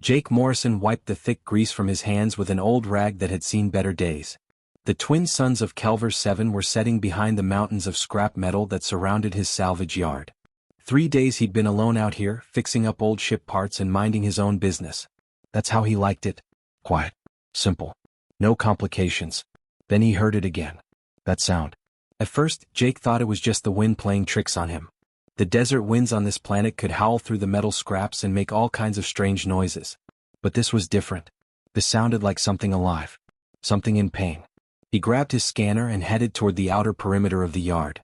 Jake Morrison wiped the thick grease from his hands with an old rag that had seen better days. The twin sons of Kelver 7 were setting behind the mountains of scrap metal that surrounded his salvage yard. 3 days he'd been alone out here, fixing up old ship parts and minding his own business. That's how he liked it. Quiet. Simple. No complications. Then he heard it again. That sound. At first, Jake thought it was just the wind playing tricks on him. The desert winds on this planet could howl through the metal scraps and make all kinds of strange noises. But this was different. This sounded like something alive. Something in pain. He grabbed his scanner and headed toward the outer perimeter of the yard.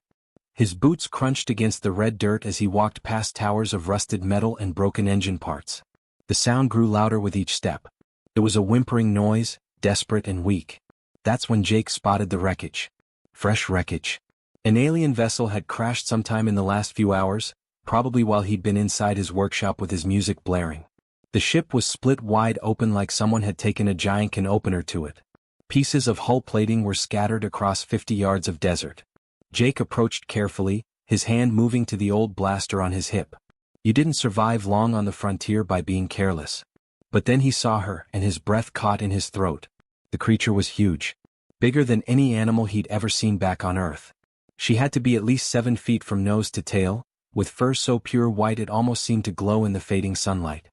His boots crunched against the red dirt as he walked past towers of rusted metal and broken engine parts. The sound grew louder with each step. It was a whimpering noise, desperate and weak. That's when Jake spotted the wreckage. Fresh wreckage. An alien vessel had crashed sometime in the last few hours, probably while he'd been inside his workshop with his music blaring. The ship was split wide open like someone had taken a giant can opener to it. Pieces of hull plating were scattered across 50 yards of desert. Jake approached carefully, his hand moving to the old blaster on his hip. You didn't survive long on the frontier by being careless. But then he saw her, and his breath caught in his throat. The creature was huge. Bigger than any animal he'd ever seen back on Earth. She had to be at least 7 feet from nose to tail, with fur so pure white it almost seemed to glow in the fading sunlight.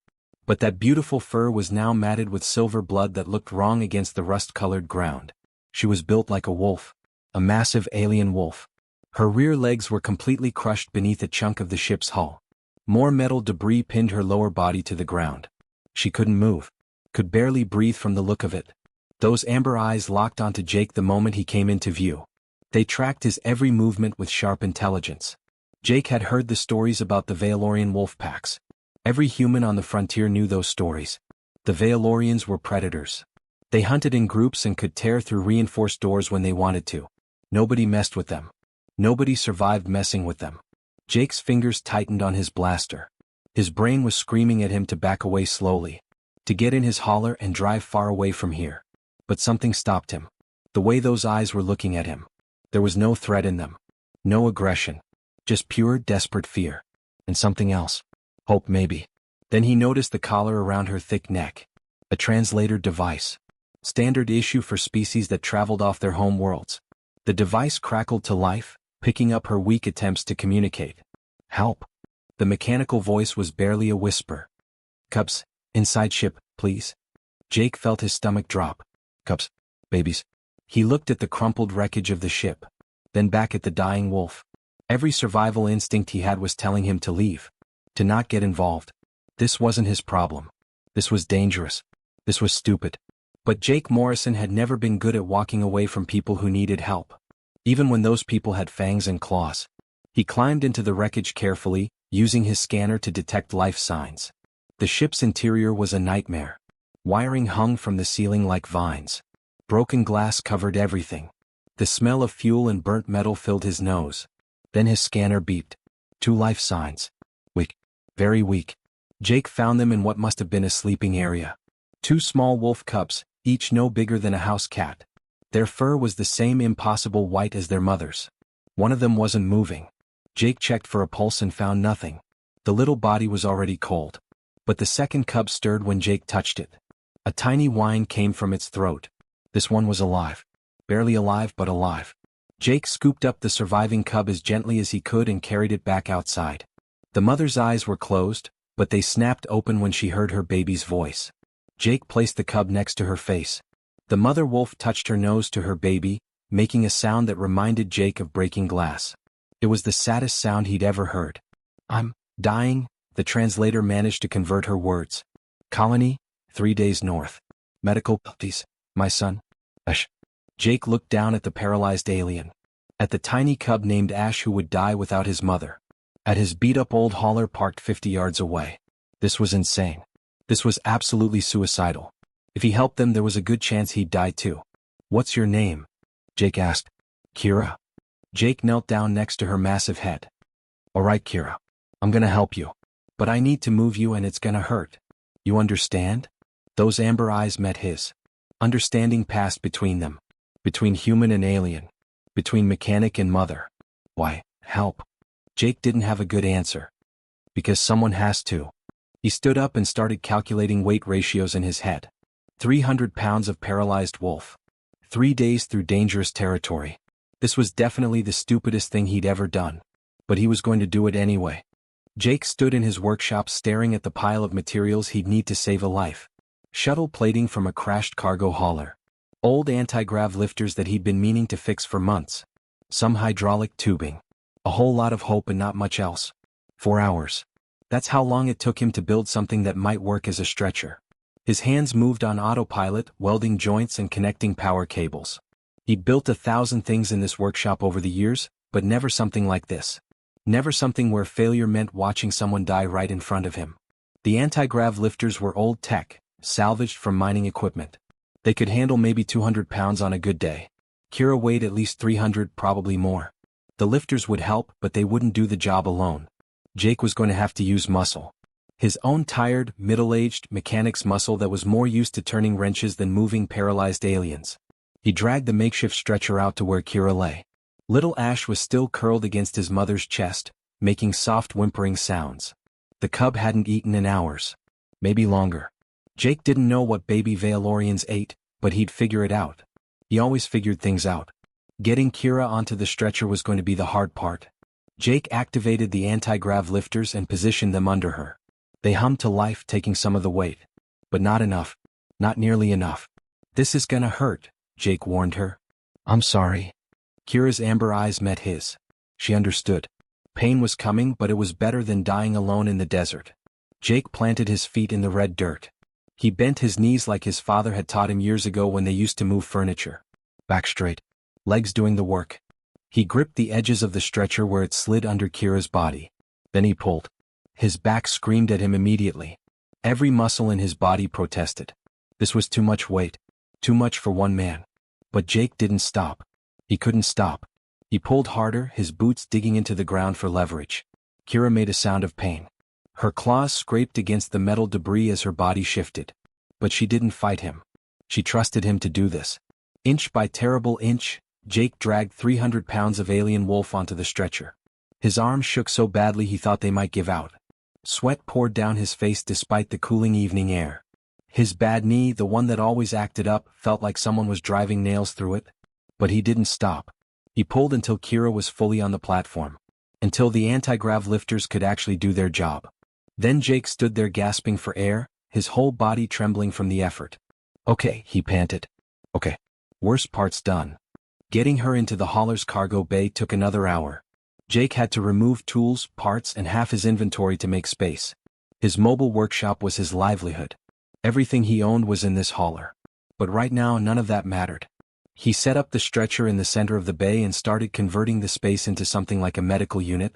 But that beautiful fur was now matted with silver blood that looked wrong against the rust-colored ground. She was built like a wolf. A massive alien wolf. Her rear legs were completely crushed beneath a chunk of the ship's hull. More metal debris pinned her lower body to the ground. She couldn't move. Could barely breathe from the look of it. Those amber eyes locked onto Jake the moment he came into view. They tracked his every movement with sharp intelligence. Jake had heard the stories about the Valorian wolf packs. Every human on the frontier knew those stories. The Valorians were predators. They hunted in groups and could tear through reinforced doors when they wanted to. Nobody messed with them. Nobody survived messing with them. Jake's fingers tightened on his blaster. His brain was screaming at him to back away slowly. To get in his hauler and drive far away from here. But something stopped him. The way those eyes were looking at him. There was no threat in them. No aggression. Just pure, desperate fear. And something else. Hope maybe. Then he noticed the collar around her thick neck. A translator device. Standard issue for species that traveled off their home worlds. The device crackled to life, picking up her weak attempts to communicate. Help. The mechanical voice was barely a whisper. Cubs, inside ship, please. Jake felt his stomach drop. Cubs, babies. He looked at the crumpled wreckage of the ship. Then back at the dying wolf. Every survival instinct he had was telling him to leave. To not get involved. This wasn't his problem. This was dangerous. This was stupid. But Jake Morrison had never been good at walking away from people who needed help. Even when those people had fangs and claws. He climbed into the wreckage carefully, using his scanner to detect life signs. The ship's interior was a nightmare. Wiring hung from the ceiling like vines. Broken glass covered everything. The smell of fuel and burnt metal filled his nose. Then his scanner beeped. 2 life signs. Weak. Very weak. Jake found them in what must have been a sleeping area. 2 small wolf cubs, each no bigger than a house cat. Their fur was the same impossible white as their mother's. One of them wasn't moving. Jake checked for a pulse and found nothing. The little body was already cold. But the second cub stirred when Jake touched it. A tiny whine came from its throat. This one was alive. Barely alive but alive. Jake scooped up the surviving cub as gently as he could and carried it back outside. The mother's eyes were closed, but they snapped open when she heard her baby's voice. Jake placed the cub next to her face. The mother wolf touched her nose to her baby, making a sound that reminded Jake of breaking glass. It was the saddest sound he'd ever heard. I'm dying, the translator managed to convert her words. Colony, 3 days north. Medical puppies, my son. Ash. Jake looked down at the paralyzed alien. At the tiny cub named Ash who would die without his mother. At his beat-up old hauler parked 50 yards away. This was insane. This was absolutely suicidal. If he helped them there was a good chance he'd die too. What's your name? Jake asked. Kira. Jake knelt down next to her massive head. Alright Kira. I'm gonna help you. But I need to move you and it's gonna hurt. You understand? Those amber eyes met his. Understanding passed between them. Between human and alien. Between mechanic and mother. Why, help. Jake didn't have a good answer. Because someone has to. He stood up and started calculating weight ratios in his head. 300 pounds of paralyzed wolf. 3 days through dangerous territory. This was definitely the stupidest thing he'd ever done. But he was going to do it anyway. Jake stood in his workshop staring at the pile of materials he'd need to save a life. Shuttle plating from a crashed cargo hauler. Old anti-grav lifters that he'd been meaning to fix for months. Some hydraulic tubing. A whole lot of hope and not much else. 4 hours. That's how long it took him to build something that might work as a stretcher. His hands moved on autopilot, welding joints and connecting power cables. He'd built 1,000 things in this workshop over the years, but never something like this. Never something where failure meant watching someone die right in front of him. The anti-grav lifters were old tech, salvaged from mining equipment. They could handle maybe 200 pounds on a good day. Kira weighed at least 300, probably more. The lifters would help, but they wouldn't do the job alone. Jake was going to have to use muscle. His own tired, middle-aged mechanic's muscle that was more used to turning wrenches than moving paralyzed aliens. He dragged the makeshift stretcher out to where Kira lay. Little Ash was still curled against his mother's chest, making soft whimpering sounds. The cub hadn't eaten in hours. Maybe longer. Jake didn't know what baby Valorians ate, but he'd figure it out. He always figured things out. Getting Kira onto the stretcher was going to be the hard part. Jake activated the anti-grav lifters and positioned them under her. They hummed to life, taking some of the weight. But not enough. Not nearly enough. "This is gonna hurt," Jake warned her. "I'm sorry." Kira's amber eyes met his. She understood. Pain was coming, but it was better than dying alone in the desert. Jake planted his feet in the red dirt. He bent his knees like his father had taught him years ago when they used to move furniture. Back straight. Legs doing the work. He gripped the edges of the stretcher where it slid under Kira's body. Then he pulled. His back screamed at him immediately. Every muscle in his body protested. This was too much weight. Too much for one man. But Jake didn't stop. He couldn't stop. He pulled harder, his boots digging into the ground for leverage. Kira made a sound of pain. Her claws scraped against the metal debris as her body shifted. But she didn't fight him. She trusted him to do this. Inch by terrible inch, Jake dragged 300 pounds of alien wolf onto the stretcher. His arms shook so badly he thought they might give out. Sweat poured down his face despite the cooling evening air. His bad knee, the one that always acted up, felt like someone was driving nails through it. But he didn't stop. He pulled until Kira was fully on the platform. Until the anti-grav lifters could actually do their job. Then Jake stood there gasping for air, his whole body trembling from the effort. "Okay," he panted. "Okay. Worst part's done." Getting her into the hauler's cargo bay took another hour. Jake had to remove tools, parts, and half his inventory to make space. His mobile workshop was his livelihood. Everything he owned was in this hauler. But right now none of that mattered. He set up the stretcher in the center of the bay and started converting the space into something like a medical unit.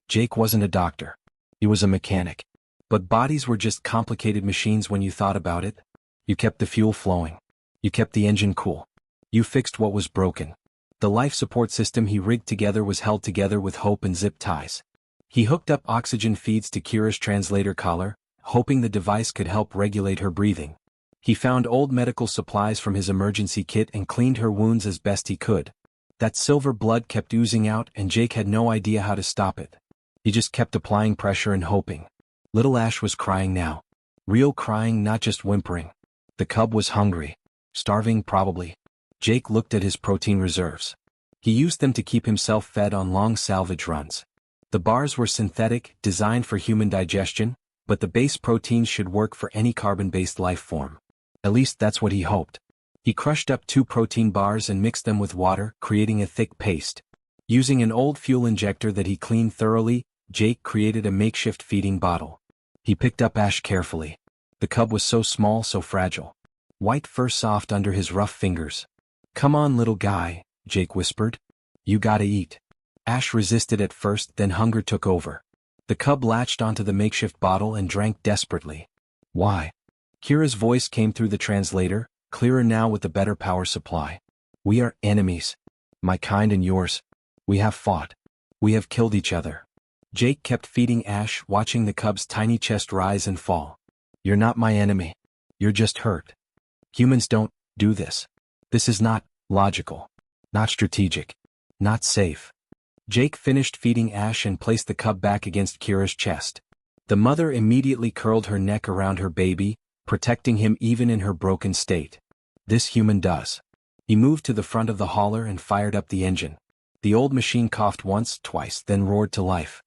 Jake wasn't a doctor. He was a mechanic. But bodies were just complicated machines when you thought about it. You kept the fuel flowing. You kept the engine cool. You fixed what was broken. The life support system he rigged together was held together with hope and zip ties. He hooked up oxygen feeds to Kira's translator collar, hoping the device could help regulate her breathing. He found old medical supplies from his emergency kit and cleaned her wounds as best he could. That silver blood kept oozing out and Jake had no idea how to stop it. He just kept applying pressure and hoping. Little Ash was crying now. Real crying, not just whimpering. The cub was hungry. Starving, probably. Jake looked at his protein reserves. He used them to keep himself fed on long salvage runs. The bars were synthetic, designed for human digestion, but the base proteins should work for any carbon-based life form. At least that's what he hoped. He crushed up 2 protein bars and mixed them with water, creating a thick paste. Using an old fuel injector that he cleaned thoroughly, Jake created a makeshift feeding bottle. He picked up Ash carefully. The cub was so small, so fragile. White fur soft under his rough fingers. "Come on, little guy," Jake whispered. "You gotta eat." Ash resisted at first, then hunger took over. The cub latched onto the makeshift bottle and drank desperately. "Why?" Kira's voice came through the translator, clearer now with a better power supply. "We are enemies. My kind and yours. We have fought. We have killed each other." Jake kept feeding Ash, watching the cub's tiny chest rise and fall. "You're not my enemy. You're just hurt. Humans don't do this. This is not logical. Not strategic. Not safe." Jake finished feeding Ash and placed the cub back against Kira's chest. The mother immediately curled her neck around her baby, protecting him even in her broken state. This human does. He moved to the front of the hauler and fired up the engine. The old machine coughed once, twice, then roared to life.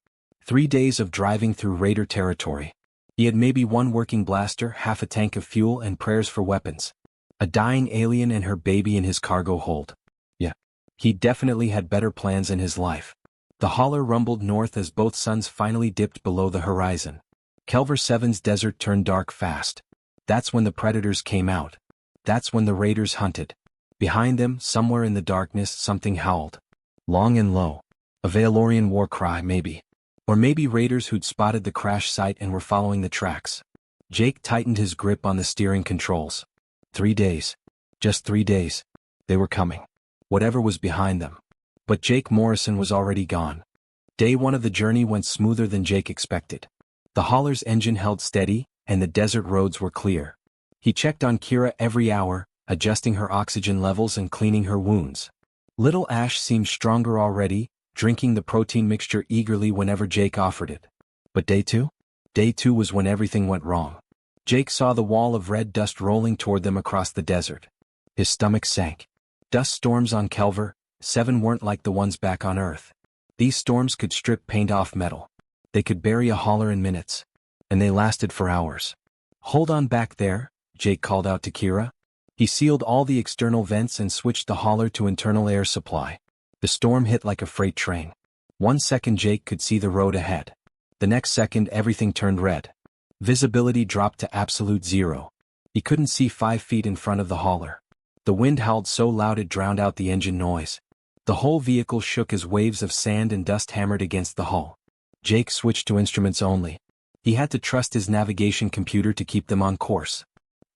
3 days of driving through Raider territory. He had maybe one working blaster, half a tank of fuel, and prayers for weapons. A dying alien and her baby in his cargo hold. Yeah. He definitely had better plans in his life. The hauler rumbled north as both suns finally dipped below the horizon. Kelver 7's desert turned dark fast. That's when the predators came out. That's when the raiders hunted. Behind them, somewhere in the darkness, something howled. Long and low. A Valorian war cry, maybe. Or maybe raiders who'd spotted the crash site and were following the tracks. Jake tightened his grip on the steering controls. 3 days. Just 3 days. They were coming. Whatever was behind them. But Jake Morrison was already gone. Day 1 of the journey went smoother than Jake expected. The hauler's engine held steady, and the desert roads were clear. He checked on Kira every hour, adjusting her oxygen levels and cleaning her wounds. Little Ash seemed stronger already, drinking the protein mixture eagerly whenever Jake offered it. But day 2? Day 2 was when everything went wrong. Jake saw the wall of red dust rolling toward them across the desert. His stomach sank. Dust storms on Kelver 7 weren't like the ones back on Earth. These storms could strip paint off metal. They could bury a hauler in minutes. And they lasted for hours. Hold on back there, Jake called out to Kira. He sealed all the external vents and switched the hauler to internal air supply. The storm hit like a freight train. 1 second Jake could see the road ahead. The next second everything turned red. Visibility dropped to absolute zero. He couldn't see 5 feet in front of the hauler. The wind howled so loud it drowned out the engine noise. The whole vehicle shook as waves of sand and dust hammered against the hull. Jake switched to instruments only. He had to trust his navigation computer to keep them on course.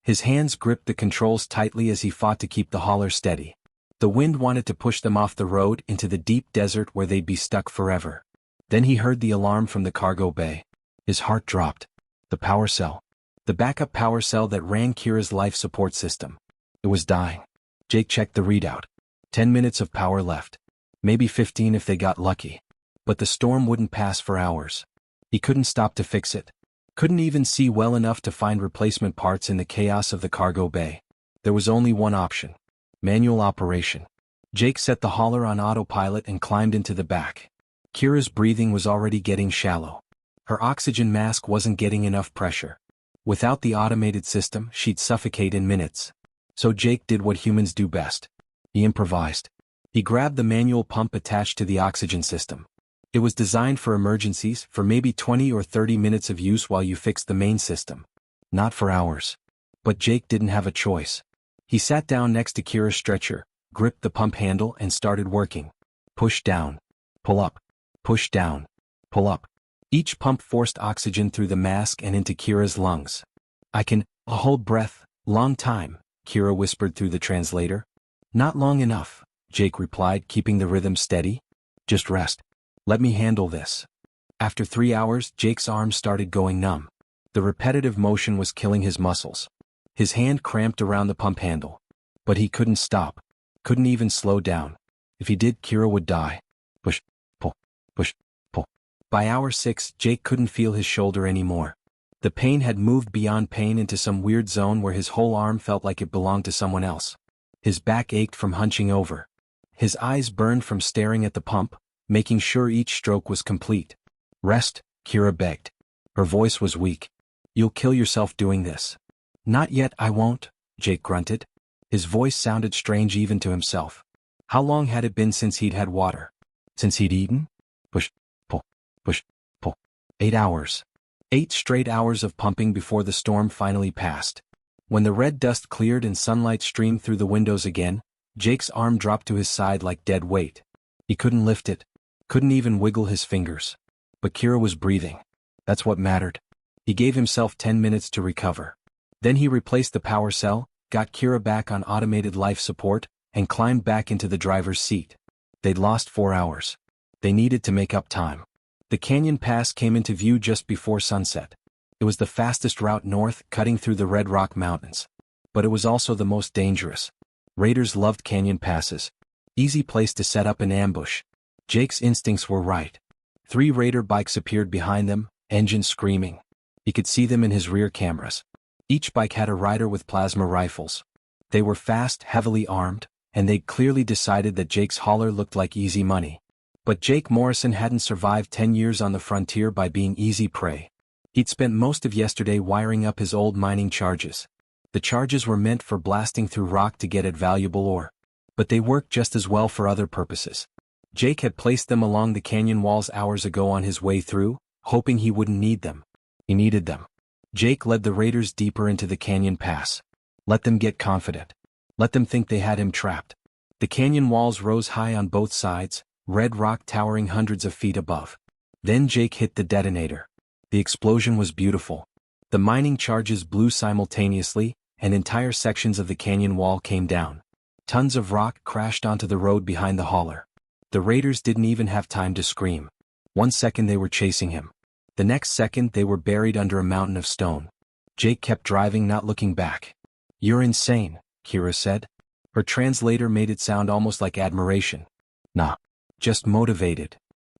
His hands gripped the controls tightly as he fought to keep the hauler steady. The wind wanted to push them off the road into the deep desert where they'd be stuck forever. Then he heard the alarm from the cargo bay. His heart dropped. The power cell. The backup power cell that ran Kira's life support system. It was dying. Jake checked the readout. 10 minutes of power left. Maybe 15 if they got lucky. But the storm wouldn't pass for hours. He couldn't stop to fix it. Couldn't even see well enough to find replacement parts in the chaos of the cargo bay. There was only one option. Manual operation. Jake set the hauler on autopilot and climbed into the back. Kira's breathing was already getting shallow. Her oxygen mask wasn't getting enough pressure. Without the automated system, she'd suffocate in minutes. So Jake did what humans do best. He improvised. He grabbed the manual pump attached to the oxygen system. It was designed for emergencies, for maybe 20 or 30 minutes of use while you fixed the main system. Not for hours. But Jake didn't have a choice. He sat down next to Kira's stretcher, gripped the pump handle and started working. Push down. Pull up. Push down. Pull up. Each pump forced oxygen through the mask and into Kira's lungs. I can hold breath, long time, Kira whispered through the translator. Not long enough, Jake replied, keeping the rhythm steady. Just rest. Let me handle this. After 3 hours, Jake's arms started going numb. The repetitive motion was killing his muscles. His hand cramped around the pump handle. But he couldn't stop. Couldn't even slow down. If he did, Kira would die. Push, pull, push, pull. By hour 6, Jake couldn't feel his shoulder anymore. The pain had moved beyond pain into some weird zone where his whole arm felt like it belonged to someone else. His back ached from hunching over. His eyes burned from staring at the pump, making sure each stroke was complete. Rest, Kira begged. Her voice was weak. You'll kill yourself doing this. Not yet, I won't, Jake grunted. His voice sounded strange even to himself. How long had it been since he'd had water? Since he'd eaten? Push, pull, push, pull. 8 hours. 8 straight hours of pumping before the storm finally passed. When the red dust cleared and sunlight streamed through the windows again, Jake's arm dropped to his side like dead weight. He couldn't lift it. Couldn't even wiggle his fingers. But Kira was breathing. That's what mattered. He gave himself 10 minutes to recover. Then he replaced the power cell, got Kira back on automated life support, and climbed back into the driver's seat. They'd lost 4 hours. They needed to make up time. The canyon pass came into view just before sunset. It was the fastest route north, cutting through the Red Rock Mountains. But it was also the most dangerous. Raiders loved canyon passes. Easy place to set up an ambush. Jake's instincts were right. 3 raider bikes appeared behind them, engines screaming. He could see them in his rear cameras. Each bike had a rider with plasma rifles. They were fast, heavily armed, and they'd clearly decided that Jake's hauler looked like easy money. But Jake Morrison hadn't survived 10 years on the frontier by being easy prey. He'd spent most of yesterday wiring up his old mining charges. The charges were meant for blasting through rock to get at valuable ore. But they worked just as well for other purposes. Jake had placed them along the canyon walls hours ago on his way through, hoping he wouldn't need them. He needed them. Jake led the raiders deeper into the canyon pass. Let them get confident. Let them think they had him trapped. The canyon walls rose high on both sides, red rock towering hundreds of feet above. Then Jake hit the detonator. The explosion was beautiful. The mining charges blew simultaneously, and entire sections of the canyon wall came down. Tons of rock crashed onto the road behind the hauler. The raiders didn't even have time to scream. 1 second they were chasing him. The next second they were buried under a mountain of stone. Jake kept driving, not looking back. "You're insane," Kira said. Her translator made it sound almost like admiration. "Nah. Just motivated."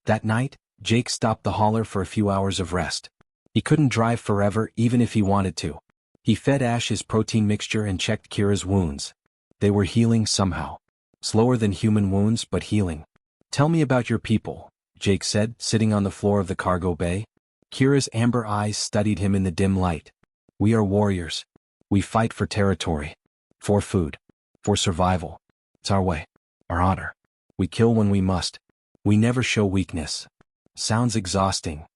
That night, Jake stopped the hauler for a few hours of rest. He couldn't drive forever even if he wanted to. He fed Ash his protein mixture and checked Kira's wounds. They were healing somehow. Slower than human wounds, but healing. "Tell me about your people," Jake said, sitting on the floor of the cargo bay. Kira's amber eyes studied him in the dim light. "We are warriors. We fight for territory. For food. For survival. It's our way. Our honor. We kill when we must. We never show weakness." Sounds exhausting.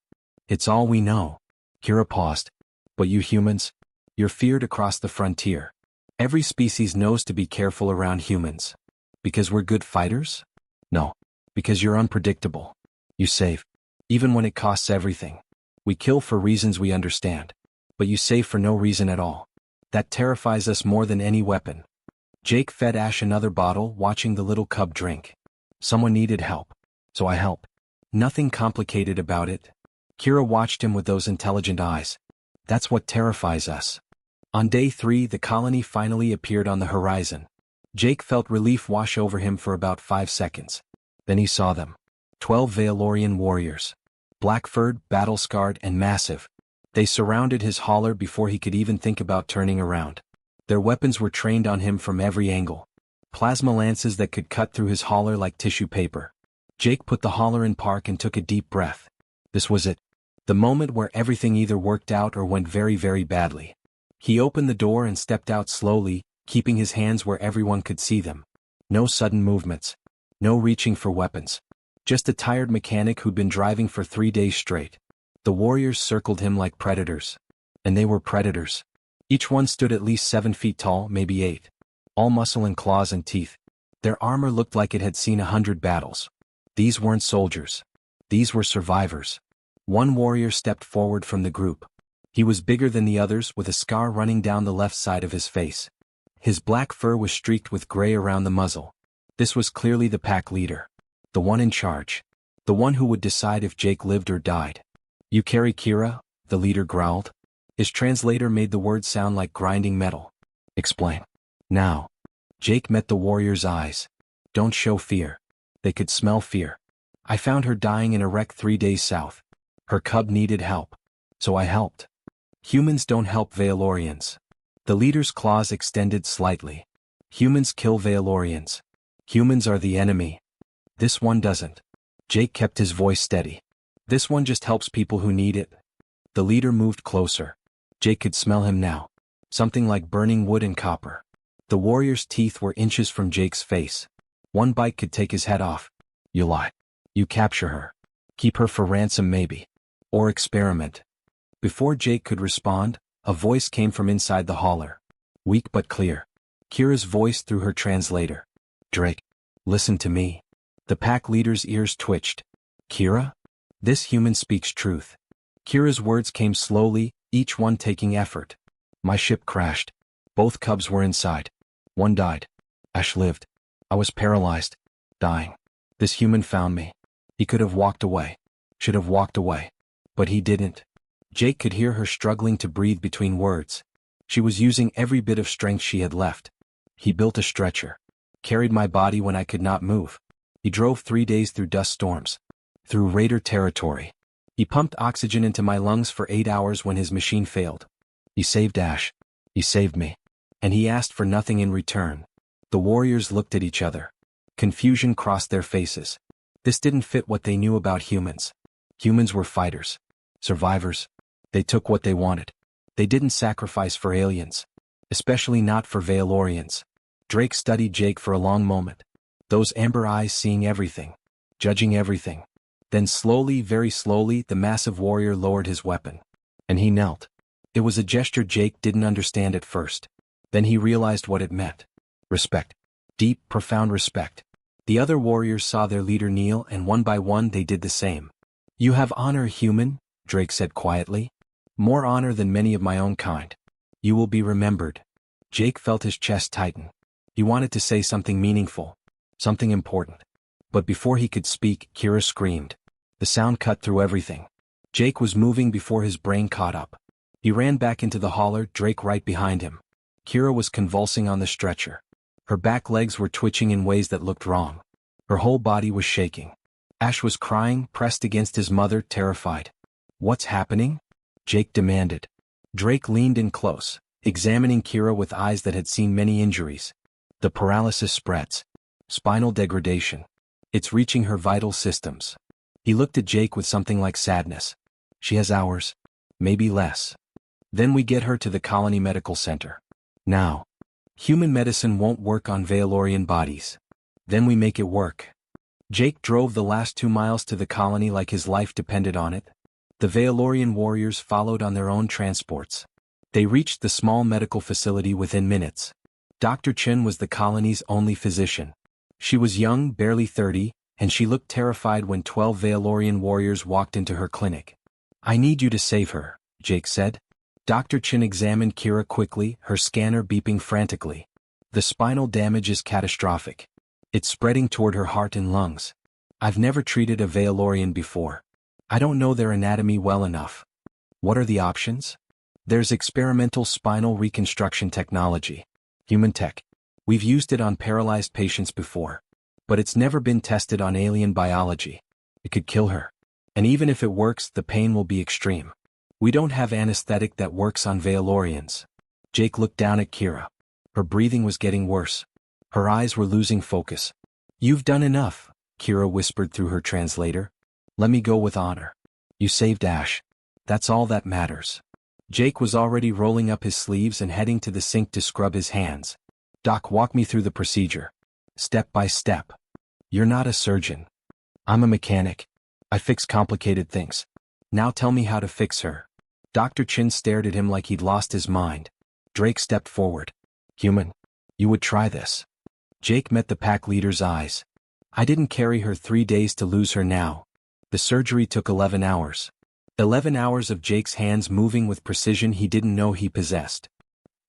"It's all we know." Kira paused. "But you humans? You're feared across the frontier. Every species knows to be careful around humans. Because we're good fighters? No. Because you're unpredictable. You save. Even when it costs everything. We kill for reasons we understand. But you save for no reason at all. That terrifies us more than any weapon." Jake fed Ash another bottle, watching the little cub drink. "Someone needed help. So I helped. Nothing complicated about it." Kira watched him with those intelligent eyes. "That's what terrifies us." On day 3, the colony finally appeared on the horizon. Jake felt relief wash over him for about 5 seconds. Then he saw them. 12 Valorian warriors. Black-furred, battle-scarred, and massive. They surrounded his hauler before he could even think about turning around. Their weapons were trained on him from every angle. Plasma lances that could cut through his hauler like tissue paper. Jake put the hauler in park and took a deep breath. This was it. The moment where everything either worked out or went very, very badly. He opened the door and stepped out slowly, keeping his hands where everyone could see them. No sudden movements. No reaching for weapons. Just a tired mechanic who'd been driving for 3 days straight. The warriors circled him like predators. And they were predators. Each one stood at least 7 feet tall, maybe 8. All muscle and claws and teeth. Their armor looked like it had seen 100 battles. These weren't soldiers. These were survivors. One warrior stepped forward from the group. He was bigger than the others, with a scar running down the left side of his face. His black fur was streaked with gray around the muzzle. This was clearly the pack leader. The one in charge. The one who would decide if Jake lived or died. "You carry Kira?" the leader growled. His translator made the words sound like grinding metal. "Explain." "Now." Jake met the warrior's eyes. "Don't show fear." They could smell fear. "I found her dying in a wreck 3 days south. Her cub needed help. So I helped. Humans don't help Valorians." The leader's claws extended slightly. "Humans kill Valorians. Humans are the enemy. This one doesn't." Jake kept his voice steady. "This one just helps people who need it." The leader moved closer. Jake could smell him now. Something like burning wood and copper. The warrior's teeth were inches from Jake's face. One bite could take his head off. "You lie. You capture her. Keep her for ransom maybe. Or experiment." Before Jake could respond, a voice came from inside the hauler. Weak but clear. Kira's voice through her translator. "Drake, listen to me." The pack leader's ears twitched. "Kira? This human speaks truth." Kira's words came slowly, each one taking effort. "My ship crashed. Both cubs were inside. One died. Ash lived. I was paralyzed. Dying. This human found me. He could have walked away. Should have walked away. But he didn't." Jake could hear her struggling to breathe between words. She was using every bit of strength she had left. "He built a stretcher. Carried my body when I could not move. He drove 3 days through dust storms. Through raider territory. He pumped oxygen into my lungs for 8 hours when his machine failed. He saved Ash. He saved me. And he asked for nothing in return. The warriors looked at each other. Confusion crossed their faces. This didn't fit what they knew about humans. Humans were fighters. Survivors. They took what they wanted. They didn't sacrifice for aliens. Especially not for Valorians. Drake studied Jake for a long moment. Those amber eyes seeing everything. Judging everything. Then slowly, very slowly, the massive warrior lowered his weapon. And he knelt. It was a gesture Jake didn't understand at first. Then he realized what it meant. Respect. Deep, profound respect. The other warriors saw their leader kneel, and one by one they did the same. You have honor, human, Drake said quietly. More honor than many of my own kind. You will be remembered. Jake felt his chest tighten. He wanted to say something meaningful. Something important. But before he could speak, Kira screamed. The sound cut through everything. Jake was moving before his brain caught up. He ran back into the holler, Drake right behind him. Kira was convulsing on the stretcher. Her back legs were twitching in ways that looked wrong. Her whole body was shaking. Ash was crying, pressed against his mother, terrified. What's happening? Jake demanded. Drake leaned in close, examining Kira with eyes that had seen many injuries. The paralysis spreads. Spinal degradation. It's reaching her vital systems. He looked at Jake with something like sadness. She has hours. Maybe less. Then we get her to the colony medical center. Now. Human medicine won't work on Valorian bodies. Then we make it work. Jake drove the last 2 miles to the colony like his life depended on it. The Valorian warriors followed on their own transports. They reached the small medical facility within minutes. Dr. Chen was the colony's only physician. She was young, barely 30, and she looked terrified when 12 Valorian warriors walked into her clinic. I need you to save her, Jake said. Dr. Chen examined Kira quickly, her scanner beeping frantically. The spinal damage is catastrophic. It's spreading toward her heart and lungs. I've never treated a Valorian before. I don't know their anatomy well enough. What are the options? There's experimental spinal reconstruction technology. Human tech. We've used it on paralyzed patients before. But it's never been tested on alien biology. It could kill her. And even if it works, the pain will be extreme. We don't have anesthetic that works on Valorians. Jake looked down at Kira. Her breathing was getting worse. Her eyes were losing focus. You've done enough, Kira whispered through her translator. Let me go with honor. You saved Ash. That's all that matters. Jake was already rolling up his sleeves and heading to the sink to scrub his hands. Doc, walk me through the procedure. Step by step. You're not a surgeon. I'm a mechanic. I fix complicated things. Now tell me how to fix her. Dr. Chin stared at him like he'd lost his mind. Drake stepped forward. Human. You would try this. Jake met the pack leader's eyes. I didn't carry her 3 days to lose her now. The surgery took 11 hours. 11 hours of Jake's hands moving with precision he didn't know he possessed.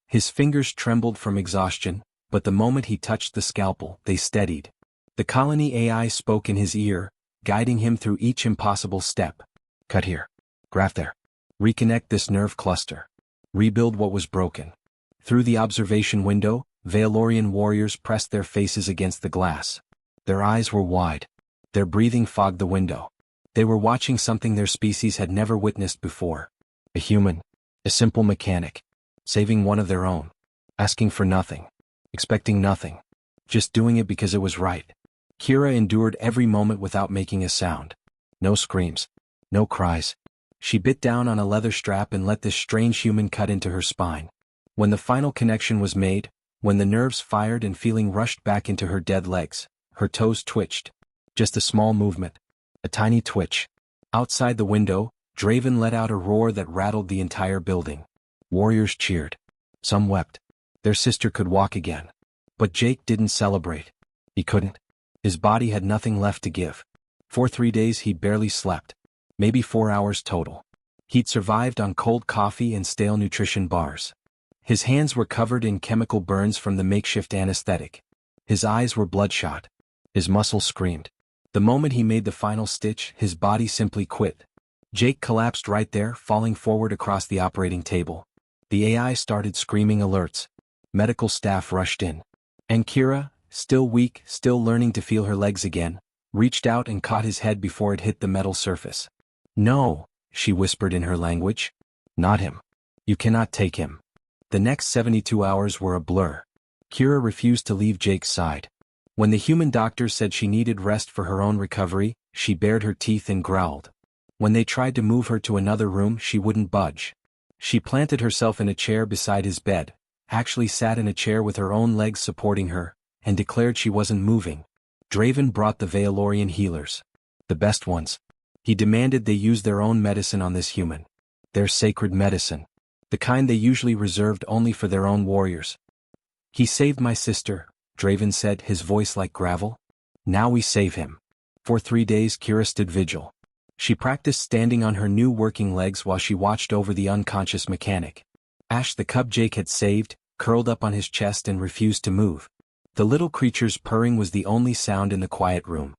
His fingers trembled from exhaustion, but the moment he touched the scalpel, they steadied. The colony AI spoke in his ear, guiding him through each impossible step. Cut here. Graft there. Reconnect this nerve cluster. Rebuild what was broken. Through the observation window, Valorian warriors pressed their faces against the glass. Their eyes were wide. Their breathing fogged the window. They were watching something their species had never witnessed before. A human. A simple mechanic. Saving one of their own. Asking for nothing. Expecting nothing. Just doing it because it was right. Kira endured every moment without making a sound. No screams. No cries. She bit down on a leather strap and let this strange human cut into her spine. When the final connection was made, when the nerves fired and feeling rushed back into her dead legs, her toes twitched. Just a small movement. A tiny twitch. Outside the window, Draven let out a roar that rattled the entire building. Warriors cheered. Some wept. Their sister could walk again. But Jake didn't celebrate. He couldn't. His body had nothing left to give. For 3 days he barely slept. Maybe 4 hours total. He'd survived on cold coffee and stale nutrition bars. His hands were covered in chemical burns from the makeshift anesthetic. His eyes were bloodshot. His muscles screamed. The moment he made the final stitch, his body simply quit. Jake collapsed right there, falling forward across the operating table. The AI started screaming alerts. Medical staff rushed in. And Kira, still weak, still learning to feel her legs again, reached out and caught his head before it hit the metal surface. No, she whispered in her language. Not him. You cannot take him. The next 72 hours were a blur. Kira refused to leave Jake's side. When the human doctor said she needed rest for her own recovery, she bared her teeth and growled. When they tried to move her to another room, she wouldn't budge. She planted herself in a chair beside his bed, actually sat in a chair with her own legs supporting her, and declared she wasn't moving. Draven brought the Valorian healers. The best ones. He demanded they use their own medicine on this human. Their sacred medicine. The kind they usually reserved only for their own warriors. He saved my sister, Draven said, his voice like gravel. Now we save him. For 3 days Kira stood vigil. She practiced standing on her new working legs while she watched over the unconscious mechanic. Ash, the cub Jake had saved, curled up on his chest and refused to move. The little creature's purring was the only sound in the quiet room.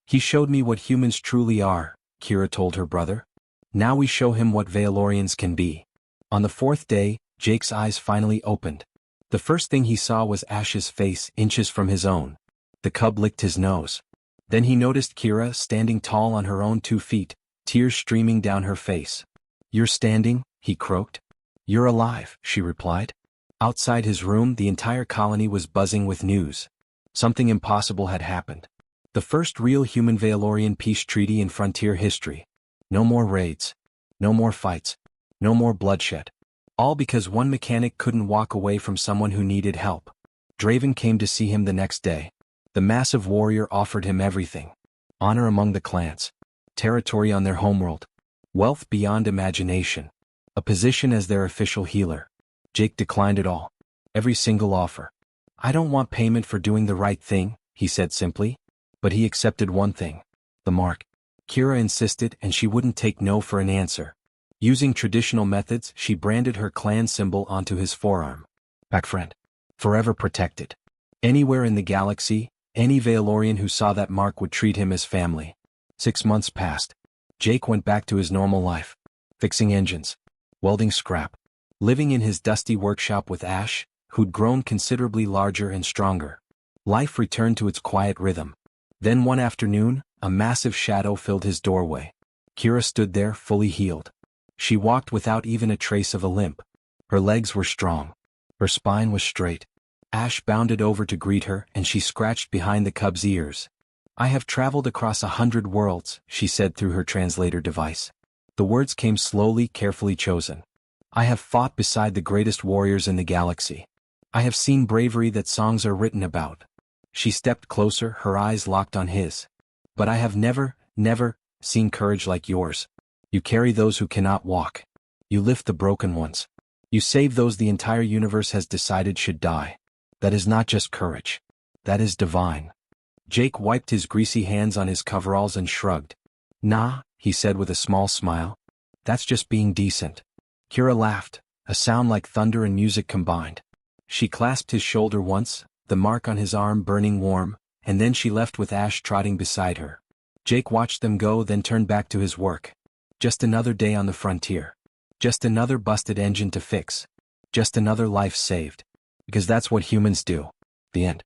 He showed me what humans truly are, Kira told her brother. Now we show him what Valorians can be. On the 4th day, Jake's eyes finally opened. The first thing he saw was Ash's face, inches from his own. The cub licked his nose. Then he noticed Kira standing tall on her own 2 feet, tears streaming down her face. You're standing, he croaked. You're alive, she replied. Outside his room, the entire colony was buzzing with news. Something impossible had happened. The first real human Valorian peace treaty in frontier history. No more raids. No more fights. No more bloodshed. All because one mechanic couldn't walk away from someone who needed help. Draven came to see him the next day. The massive warrior offered him everything. Honor among the clans. Territory on their homeworld. Wealth beyond imagination. A position as their official healer. Jake declined it all. Every single offer. I don't want payment for doing the right thing, he said simply. But he accepted one thing. The mark. Kira insisted, and she wouldn't take no for an answer. Using traditional methods, she branded her clan symbol onto his forearm. Back friend. Forever protected. Anywhere in the galaxy, any Valorian who saw that mark would treat him as family. 6 months passed. Jake went back to his normal life. Fixing engines. Welding scrap. Living in his dusty workshop with Ash, who'd grown considerably larger and stronger. Life returned to its quiet rhythm. Then one afternoon, a massive shadow filled his doorway. Kira stood there, fully healed. She walked without even a trace of a limp. Her legs were strong. Her spine was straight. Ash bounded over to greet her, and she scratched behind the cub's ears. I have traveled across 100 worlds, she said through her translator device. The words came slowly, carefully chosen. I have fought beside the greatest warriors in the galaxy. I have seen bravery that songs are written about. She stepped closer, her eyes locked on his. But I have never seen courage like yours. You carry those who cannot walk. You lift the broken ones. You save those the entire universe has decided should die. That is not just courage. That is divine. Jake wiped his greasy hands on his coveralls and shrugged. Nah, he said with a small smile. That's just being decent. Kira laughed, a sound like thunder and music combined. She clasped his shoulder once, the mark on his arm burning warm, and then she left with Ash trotting beside her. Jake watched them go, then turned back to his work. Just another day on the frontier. Just another busted engine to fix. Just another life saved. Because that's what humans do. The end.